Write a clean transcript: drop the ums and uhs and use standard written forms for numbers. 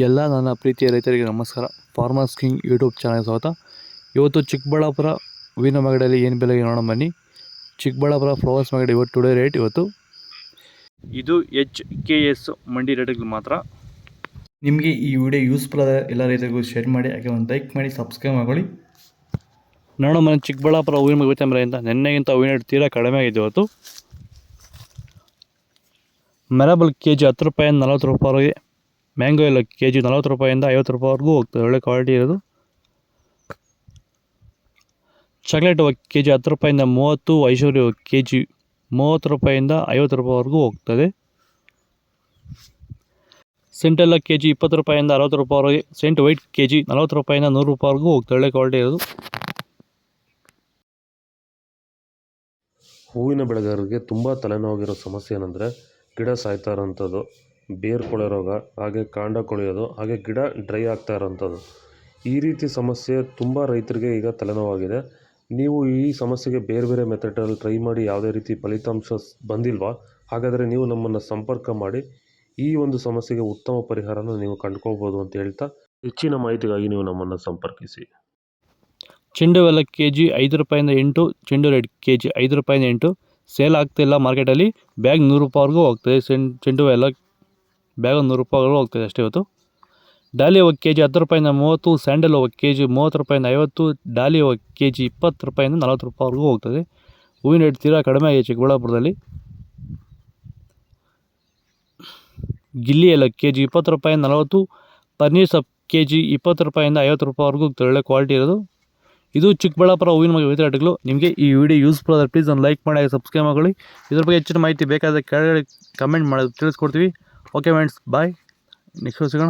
ಎಲ್ಲ ನನ್ನ ಪ್ರೀತಿಯ ರೈತರಿಗೆ ನಮಸ್ಕಾರ. ಫಾರ್ಮರ್ಸ್ ಕಿಂಗ್ ಯೂಟ್ಯೂಬ್ ಚಾನಲ್ ಸ್ವಾಗತ. ಇವತ್ತು ಚಿಕ್ಕಬಳ್ಳಾಪುರ ಹೂವಿನ ಮಾರ್ಕೆಟಲ್ಲಿ ಏನು ಬೆಲೆಗೆ ನೋಡೋಣ ಬನ್ನಿ. ಚಿಕ್ಕಬಳ್ಳಾಪುರ ಫ್ಲವರ್ಸ್ ಮಾರ್ಕೆಟ್ ಇವತ್ತು ಟುಡೇ ರೇಟ್ ಇವತ್ತು ಇದು HKS ಮಂಡಿ ರೇಟ್ಗಳು ಮಾತ್ರ. ನಿಮಗೆ ಈ ವಿಡಿಯೋ ಯೂಸ್ಫುಲ್ ಆದ ಎಲ್ಲ ರೈತರಿಗೂ ಶೇರ್ ಮಾಡಿ, ಹಾಗೆ ಒಂದು ಲೈಕ್ ಮಾಡಿ, ಸಬ್ಸ್ಕ್ರೈಬ್ ಮಾಡ್ಕೊಳ್ಳಿ. ನೋಡೋಣ ಬನ್ನಿ ಚಿಕ್ಕಬಳ್ಳಾಪುರ ಹೂವಿನ ಮಾರ್ಕೆಟ್ ಬೆಲೆಯಿಂದ. ನಿನ್ನೆಗಿಂತ ಹೂವಿನ ರೇಟ್ ತೀರಾ ಕಡಿಮೆ ಆಗಿದೆ ಇವತ್ತು. ಮೆರಬಲ್ KG 10 ರೂಪಾಯಿಂದ 40 ರೂಪಾಯಿವರೆಗೆ, ಮ್ಯಾಂಗೋ ಎಲ್ಲ KG 40 ರೂಪಾಯಿಂದ 50 ರೂಪಾಯಿವರೆಗೂ ಹೋಗ್ತದೆ, ಒಳ್ಳೆ ಕ್ವಾಲಿಟಿ ಇರೋದು. ಚಾಕ್ಲೇಟ್ KG 10 ರೂಪಾಯಿಂದ 30, ಐಶ್ವರ್ಯ KG 30 ರೂಪಾಯಿಂದ 50 ರೂಪಾಯಿವರೆಗೂ ಹೋಗ್ತದೆ. ಸೆಂಟ್ ಎಲ್ಲ KG 20 ರೂಪಾಯಿಂದ 60 ರೂಪಾಯಿವರೆಗೆ, ಸೆಂಟ್ ವೈಟ್ KG 40 ರೂಪಾಯಿಂದ 100 ರೂಪಾಯಿವರೆಗೂ ಹೋಗ್ತದೆ, ಒಳ್ಳೆ ಕ್ವಾಲಿಟಿ ಇರೋದು. ಹೂವಿನ ಬೆಳೆಗಾರರಿಗೆ ತುಂಬ ತಲೆನೋವಾಗಿರೋ ಸಮಸ್ಯೆ ಏನಂದರೆ ಗಿಡ ಸಾಯ್ತಾ ಇರೋಂಥದ್ದು, ಬೇರು ಕೊಳೆ ರೋಗ, ಹಾಗೆ ಕಾಂಡ ಕೊಳೆಯೋದು, ಹಾಗೆ ಗಿಡ ಡ್ರೈ ಆಗ್ತಾ ಇರೋಂಥದ್ದು. ಈ ರೀತಿ ಸಮಸ್ಯೆ ತುಂಬ ರೈತರಿಗೆ ಈಗ ತಲೆನೋವಾಗಿದೆ. ನೀವು ಈ ಸಮಸ್ಯೆಗೆ ಬೇರೆ ಬೇರೆ ಮೆಥಡಲ್ಲಿ ಟ್ರೈ ಮಾಡಿ ಯಾವುದೇ ರೀತಿ ಫಲಿತಾಂಶ ಬಂದಿಲ್ವಾ? ಹಾಗಾದರೆ ನೀವು ನಮ್ಮನ್ನು ಸಂಪರ್ಕ ಮಾಡಿ ಈ ಒಂದು ಸಮಸ್ಯೆಗೆ ಉತ್ತಮ ಪರಿಹಾರನ ನೀವು ಕಂಡುಕೋಬೋದು ಅಂತ ಹೇಳ್ತಾ, ಹೆಚ್ಚಿನ ಮಾಹಿತಿಗಾಗಿ ನೀವು ನಮ್ಮನ್ನು ಸಂಪರ್ಕಿಸಿ. ಚೆಂಡು ಎಲ್ಲ KG 5 ರೂಪಾಯಿಂದ 8, ಚೆಂಡು ರೆಡ್ KG 5 ರೂಪಾಯಿಂದ 8 ಸೇಲ್ ಆಗ್ತಿಲ್ಲ ಮಾರ್ಕೆಟಲ್ಲಿ. ಬ್ಯಾಗ್ 100 ರೂಪಾಯಿವರೆಗೂ ಹೋಗ್ತದೆ. ಚೆಂಡು ಎಲ್ಲ ಬ್ಯಾಗ್ 100 ರೂಪಾಯಿವರೆಗೂ ಹೋಗ್ತದೆ ಅಷ್ಟೇ ಇವತ್ತು. ಡಾಲಿ ಹೋಗಿ KG 10 ರೂಪಾಯಿಂದ 30, ಸ್ಯಾಂಡಲ್ ಹೋಗಿ KG 30 ರೂಪಾಯಿಂದ 50, ಡಾಲಿ ಹೋಗಿ KG 20 ರೂಪಾಯಿಂದ 40 ರೂಪಾಯಿವರೆಗೂ ಹೋಗ್ತದೆ. ಹೂವಿನ ರೇಟ್ ತೀರಾ ಕಡಿಮೆ ಆಗಿದೆ ಚಿಕ್ಕಬಳ್ಳಾಪುರದಲ್ಲಿ. ಗಿಲ್ಲಿ ಎಲ್ಲ KG 20 ರೂಪಾಯಿಂದ 40, ಪನ್ನೀರ್ ಸೊಪ್ಪು KG 20 ರೂಪಾಯಿಂದ 50 ರೂಪಾಯಿವರೆಗೂ ಹೋಗ್ತದೆ, ಒಳ್ಳೆ ಕ್ವಾಲಿಟಿ ಇರೋದು. ಇದು ಚಿಕ್ಕಬಳ್ಳಾಪುರ ಹೂವಿನ ಮಾರ್ಕೆಟ್ ರೇಟ್ಗಳು. ನಿಮಗೆ ಈ ವಿಡಿಯೋ ಯೂಸ್ಫುಲ್ ಆದರೆ ಪ್ಲೀಸ್ ಒಂದು ಲೈಕ್ ಮಾಡಿ, ಹಾಗೆ ಸಬ್ಸ್ಕ್ರೈಬ್ ಮಾಡಿ. ಇದ್ರ ಬಗ್ಗೆ ಹೆಚ್ಚಿನ ಮಾಹಿತಿ ಬೇಕಾದರೆ ಕೆಳಗಡೆ ಕಮೆಂಟ್ ಮಾಡಿ ತಿಳಿಸ್ಕೊಡ್ತೀವಿ. ಓಕೆ ಫ್ರೆಂಡ್ಸ್, ಬಾಯ್. ನೆಕ್ಸ್ಟ್ ಸಿಗೋಣ.